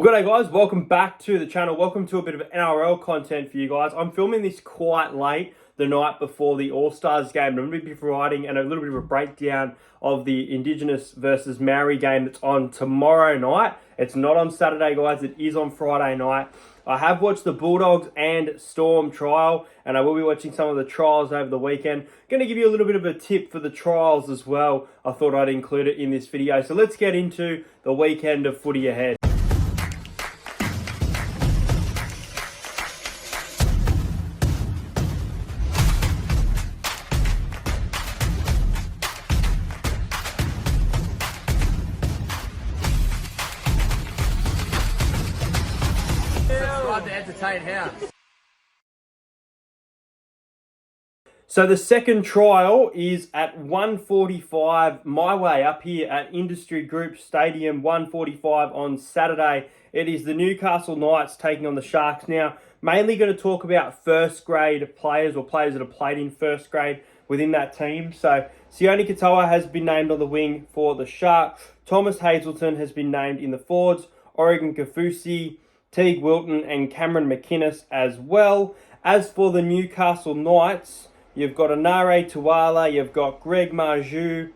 Good day guys, welcome back to the channel. Welcome to a bit of NRL content for you guys. I'm filming this quite late the night before the All-Stars game. I'm going to be providing a little bit of a breakdown of the Indigenous versus Maori game that's on tomorrow night. It's not on Saturday guys, it is on Friday night. I have watched the Bulldogs and Storm trial, and I will be watching some of the trials over the weekend. Going to give you a little bit of a tip for the trials as well. I thought I'd include it in this video. So let's get into the weekend of footy ahead. To entertain house. So the second trial is at 1:45 my way up here at Industry Group Stadium, 1:45 on Saturday. It is the Newcastle Knights taking on the Sharks. Now, mainly going to talk about first grade players or players that have played in first grade within that team. So Sione Katoa has been named on the wing for the Sharks. Thomas Hazelton has been named in the forwards. Oregon Kafusi, Teague Wilton and Cameron McInnes as well. As for the Newcastle Knights, you've got Anare Tuala, you've got Greg Marju,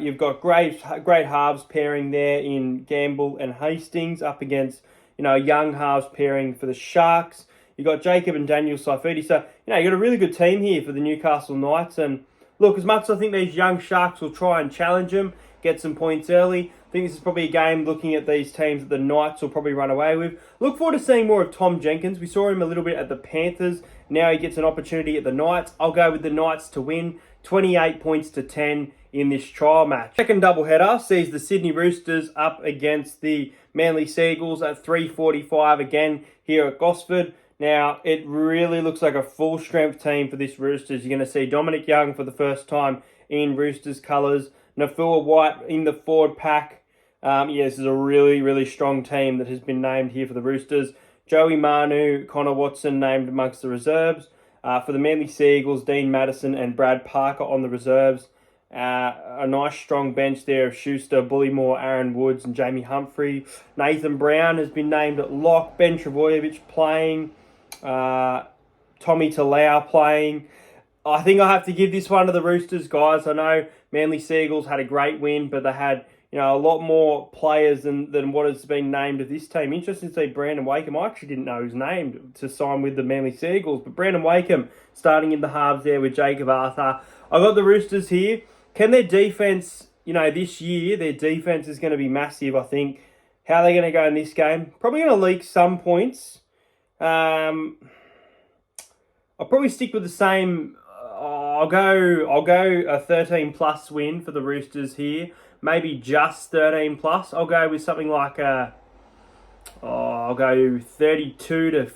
you've got great halves pairing there in Gamble and Hastings up against, a young halves pairing for the Sharks. You've got Jacob and Daniel Saifidi. So, you've got a really good team here for the Newcastle Knights. And look, as much as I think these young Sharks will try and challenge them, get some points early, I think this is probably a game looking at these teams that the Knights will probably run away with. Look forward to seeing more of Tom Jenkins. We saw him a little bit at the Panthers. Now he gets an opportunity at the Knights. I'll go with the Knights to win 28 points to 10 in this trial match. Second doubleheader sees the Sydney Roosters up against the Manly Seagulls at 3:45 again here at Gosford. Now, it really looks like a full-strength team for this Roosters. You're going to see Dominic Young for the first time in Roosters colours. Nafua White in the forward pack. This is a really, really strong team that has been named here for the Roosters. Joey Manu, Connor Watson named amongst the reserves. For the Manly Seagulls, Dean Madison and Brad Parker on the reserves. A nice strong bench there of Schuster, Bullymore, Aaron Woods and Jamie Humphrey. Nathan Brown has been named at lock. Ben Travojevic playing. Tommy Talau playing. I think I have to give this one to the Roosters, guys. I know Manly Seagulls had a great win, but they had a lot more players than what has been named of this team. Interesting to see Brandon Wakeham. I actually didn't know he was named to sign with the Manly Seagulls, but Brandon Wakeham starting in the halves there with Jacob Arthur. I got the Roosters here. Can their defense, this year, their defense is going to be massive, I think. How are they going to go in this game? Probably going to leak some points. I'll probably stick with the same. I'll go a 13 plus win for the Roosters here. Maybe just 13 plus. I'll go with something like I'll go 32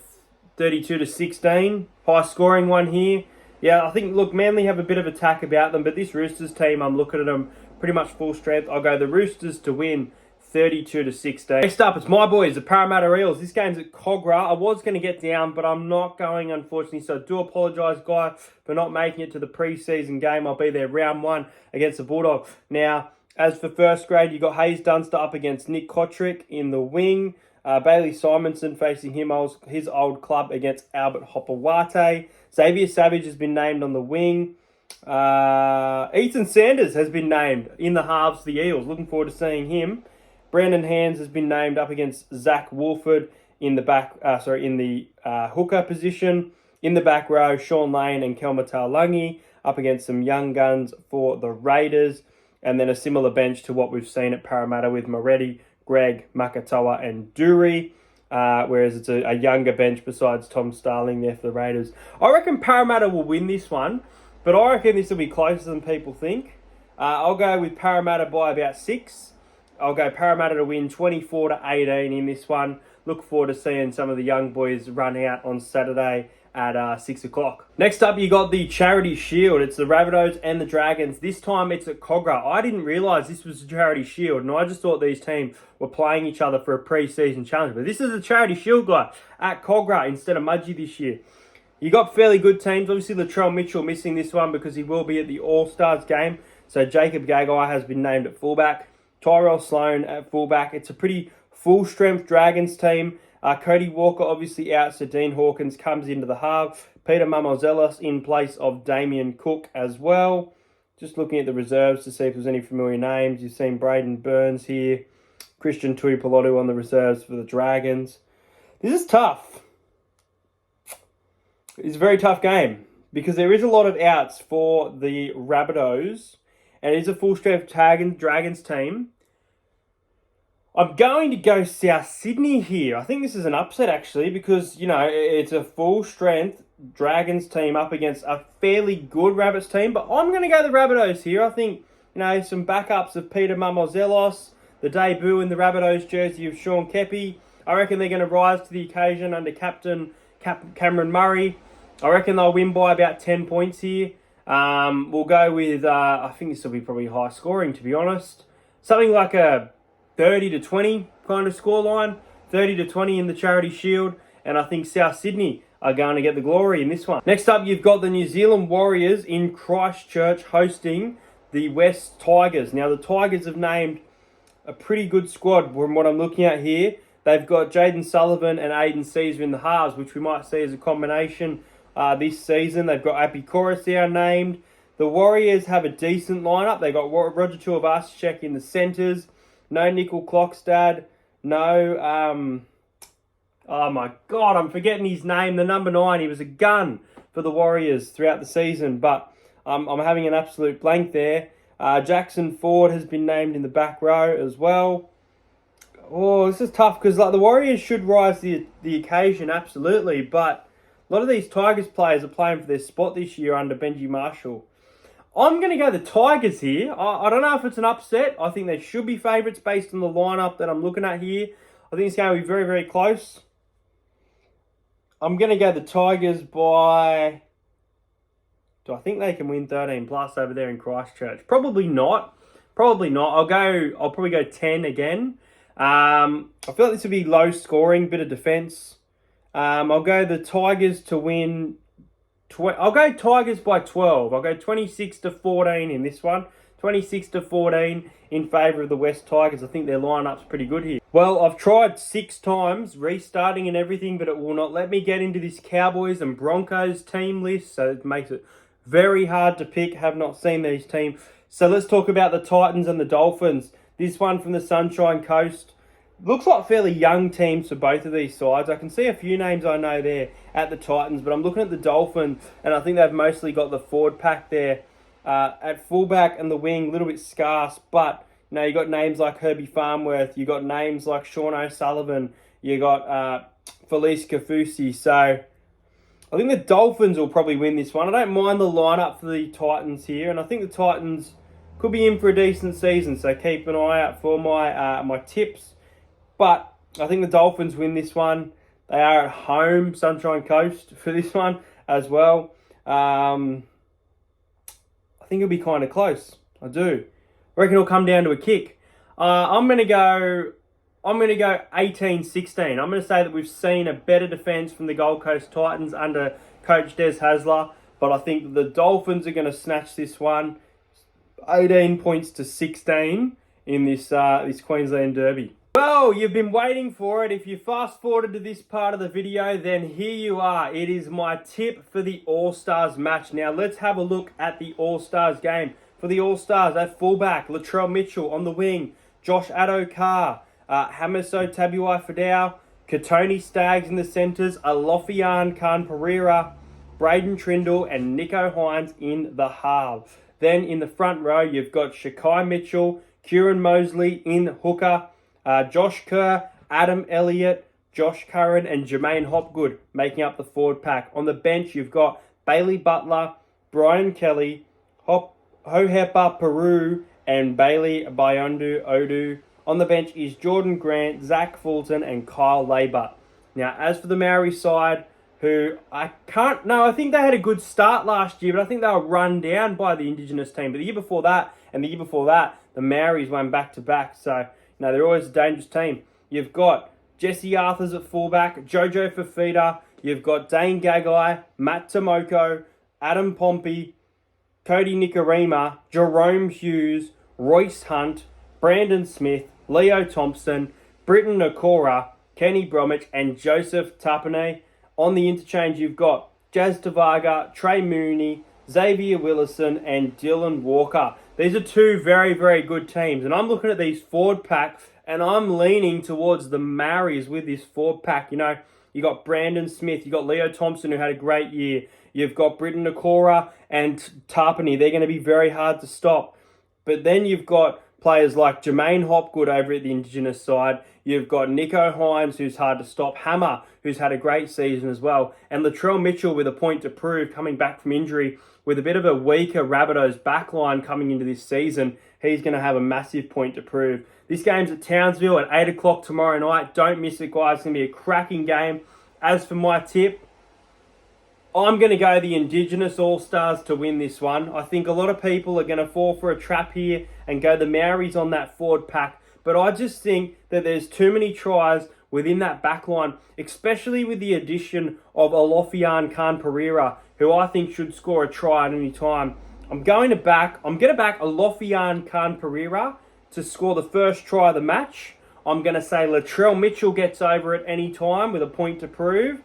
to 16. High scoring one here. Yeah, I think, look, Manly have a bit of attack about them, but this Roosters team, I'm looking at them pretty much full strength. I'll go the Roosters to win 32 to 16. Next up, it's my boys, the Parramatta Eels. This game's at Cogra. I was going to get down, but I'm not going, unfortunately. So I do apologise, guys, for not making it to the preseason game. I'll be there round one against the Bulldogs. Now, as for first grade, you got Hayes Dunster up against Nick Kotrick in the wing. Bailey Simonson facing his old club against Albert Hopewate. Xavier Savage has been named on the wing. Ethan Sanders has been named in the halves of the Eels. Looking forward to seeing him. Brandon Hands has been named up against Zach Wolford in the hooker position. In the back row, Sean Lane and Kelma Taulagi up against some young guns for the Raiders. And then a similar bench to what we've seen at Parramatta with Moretti, Greg, Makatoa and Dury. Whereas it's a younger bench besides Tom Starling there for the Raiders. I reckon Parramatta will win this one, but I reckon this will be closer than people think. I'll go with Parramatta by about 6. I'll go Parramatta to win 24 to 18 in this one. Look forward to seeing some of the young boys run out on Saturday at 6 o'clock. Next up, you got the Charity Shield. It's the Rabbitohs and the Dragons. This time it's at Cogra. I didn't realise this was the Charity Shield, and I just thought these teams were playing each other for a pre-season challenge. But this is the Charity Shield, guy, at Cogra instead of Mudgee this year. You got fairly good teams. Obviously, Latrell Mitchell missing this one because he will be at the All-Stars game. So Jacob Gagai has been named at fullback. Tyrell Sloan at fullback. It's a pretty full strength Dragons team. Cody Walker obviously out, so Dean Hawkins comes into the half. Peter Mamozelos in place of Damien Cook as well. Just looking at the reserves to see if there's any familiar names. You've seen Braden Burns here. Christian Tuipulotu on the reserves for the Dragons. This is tough. It's a very tough game because there is a lot of outs for the Rabbitohs, and it is a full-strength Dragons team. I'm going to go South Sydney here. I think this is an upset, actually, because, you know, it's a full-strength Dragons team up against a fairly good Rabbits team, but I'm going to go the Rabbitohs here. I think, you know, some backups of Peter Mamozelos, the debut in the Rabbitohs jersey of Sean Keppie. I reckon they're going to rise to the occasion under Captain Cameron Murray. I reckon they'll win by about 10 points here. We'll go with, I think this will be probably high scoring, to be honest. Something like a 30-20 kind of scoreline. 30-20 in the Charity Shield. And I think South Sydney are going to get the glory in this one. Next up, you've got the New Zealand Warriors in Christchurch hosting the West Tigers. Now, the Tigers have named a pretty good squad from what I'm looking at here. They've got Jaden Sullivan and Aiden Caesar in the halves, which we might see as a combination this season. They've got Api Coruscant named. The Warriors have a decent lineup. They've got Roger Tuivasa-Sheck in the centres. No Nickel Clockstad. No, oh my God, I'm forgetting his name. The number 9, he was a gun for the Warriors throughout the season, but I'm having an absolute blank there. Jackson Ford has been named in the back row as well. Oh, this is tough because like the Warriors should rise to the occasion, absolutely, but a lot of these Tigers players are playing for their spot this year under Benji Marshall. I'm going to go the Tigers here. I don't know if it's an upset. I think they should be favourites based on the lineup that I'm looking at here. I think it's going to be very, very close. I'm going to go the Tigers by... Do I think they can win 13 plus over there in Christchurch? Probably not. Probably not. I'll probably go 10 again. I feel like this will be low scoring, bit of defence. I'll go the Tigers to win. I'll go Tigers by 12. I'll go 26-14 in this one. 26-14 in favour of the West Tigers. I think their lineup's pretty good here. Well, I've tried 6 times restarting and everything, but it will not let me get into this Cowboys and Broncos team list, so it makes it very hard to pick. Have not seen these teams. So let's talk about the Titans and the Dolphins. This one from the Sunshine Coast. Looks like fairly young teams for both of these sides. I can see a few names I know there at the Titans, but I'm looking at the Dolphins, and I think they've mostly got the forward pack there. At fullback and the wing, a little bit scarce, but you know, you got names like Herbie Farmworth, you got names like Sean O'Sullivan, you got Felice Kafusi. So I think the Dolphins will probably win this one. I don't mind the lineup for the Titans here, and I think the Titans could be in for a decent season, so keep an eye out for my my tips. But I think the Dolphins win this one. They are at home, Sunshine Coast, for this one as well. I think it'll be kind of close. I do. I reckon it'll come down to a kick. I'm going to go 18-16. I'm going to say that we've seen a better defence from the Gold Coast Titans under Coach Des Hasler, but I think the Dolphins are going to snatch this one 18 points to 16 in this Queensland Derby. Well, you've been waiting for it. If you fast forwarded to this part of the video, then here you are. It is my tip for the All-Stars match. Now, let's have a look at the All-Stars game. For the All-Stars, at fullback, Latrell Mitchell. On the wing, Josh Addo-Carr, Hamiso Tabuai-Fidau, Katoni Staggs in the centres, Alofian Khan-Pereira, Braden Trindle, and Nicho Hynes in the halves. Then in the front row, you've got Shakai Mitchell, Kieran Mosley in hooker, Josh Kerr, Adam Elliott, Josh Curran, and Jermaine Hopgood making up the forward pack. On the bench, you've got Bailey Butler, Brian Kelly, Hohepa Peru, and Bailey Biondu Odu. On the bench is Jordan Grant, Zach Fulton, and Kyle Labutt. Now, as for the Maori side, who I think they had a good start last year, but I think they were run down by the Indigenous team. But the year before that, and the year before that, the Maoris won back-to-back. So, no, they're always a dangerous team. You've got Jesse Arthurs at fullback, Jojo Fafita. You've got Dane Gagai, Matt Tomoko, Adam Pompey, Cody Nikorima, Jerome Hughes, Royce Hunt, Brandon Smith, Leo Thompson, Britton Nakora, Kenny Bromwich, and Joseph Tapine. On the interchange, you've got Jazz Tavaga, Trey Mooney, Xavier Willison, and Dylan Walker. These are two very, very good teams. And I'm looking at these forward packs, and I'm leaning towards the Maoris with this forward pack. You know, you got Brandon Smith, you got Leo Thompson, who had a great year. You've got Britton Nakora and Tarpany. They're going to be very hard to stop. But then you've got players like Jermaine Hopgood over at the Indigenous side. You've got Nico Hines, who's hard to stop. Hammer, who's had a great season as well. And Latrell Mitchell with a point to prove, coming back from injury with a bit of a weaker Rabbitohs backline coming into this season. He's going to have a massive point to prove. This game's at Townsville at 8 o'clock tomorrow night. Don't miss it, guys. It's going to be a cracking game. As for my tip, I'm going to go the Indigenous All-Stars to win this one. I think a lot of people are going to fall for a trap here and go the Maoris on that forward pack. But I just think that there's too many tries within that back line, especially with the addition of Alofian Khan Pereira, who I think should score a try at any time. I'm going to back Alofian Khan Pereira to score the first try of the match. I'm going to say Latrell Mitchell gets over at any time with a point to prove.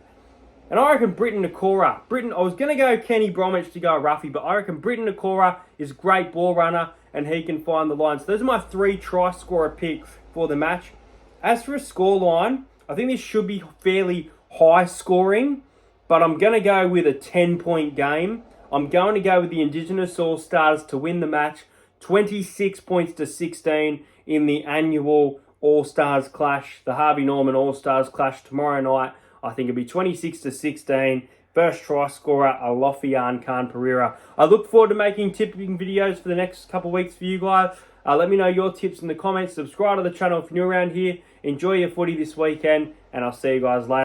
And I reckon Britton Nakora. I was going to go Kenny Bromwich to go roughy, but I reckon Britton Nakora is a great ball runner and he can find the line. So those are my 3 try scorer picks for the match. As for a scoreline, I think this should be fairly high scoring, but I'm going to go with a 10-point game. I'm going to go with the Indigenous All-Stars to win the match, 26 points to 16 in the annual All-Stars clash, the Harvey Norman All-Stars clash tomorrow night. I think it'll be 26 to 16. First try scorer, Alofian Khan Pereira. I look forward to making tipping videos for the next couple of weeks for you guys. Let me know your tips in the comments. Subscribe to the channel if you're new around here. Enjoy your footy this weekend, and I'll see you guys later.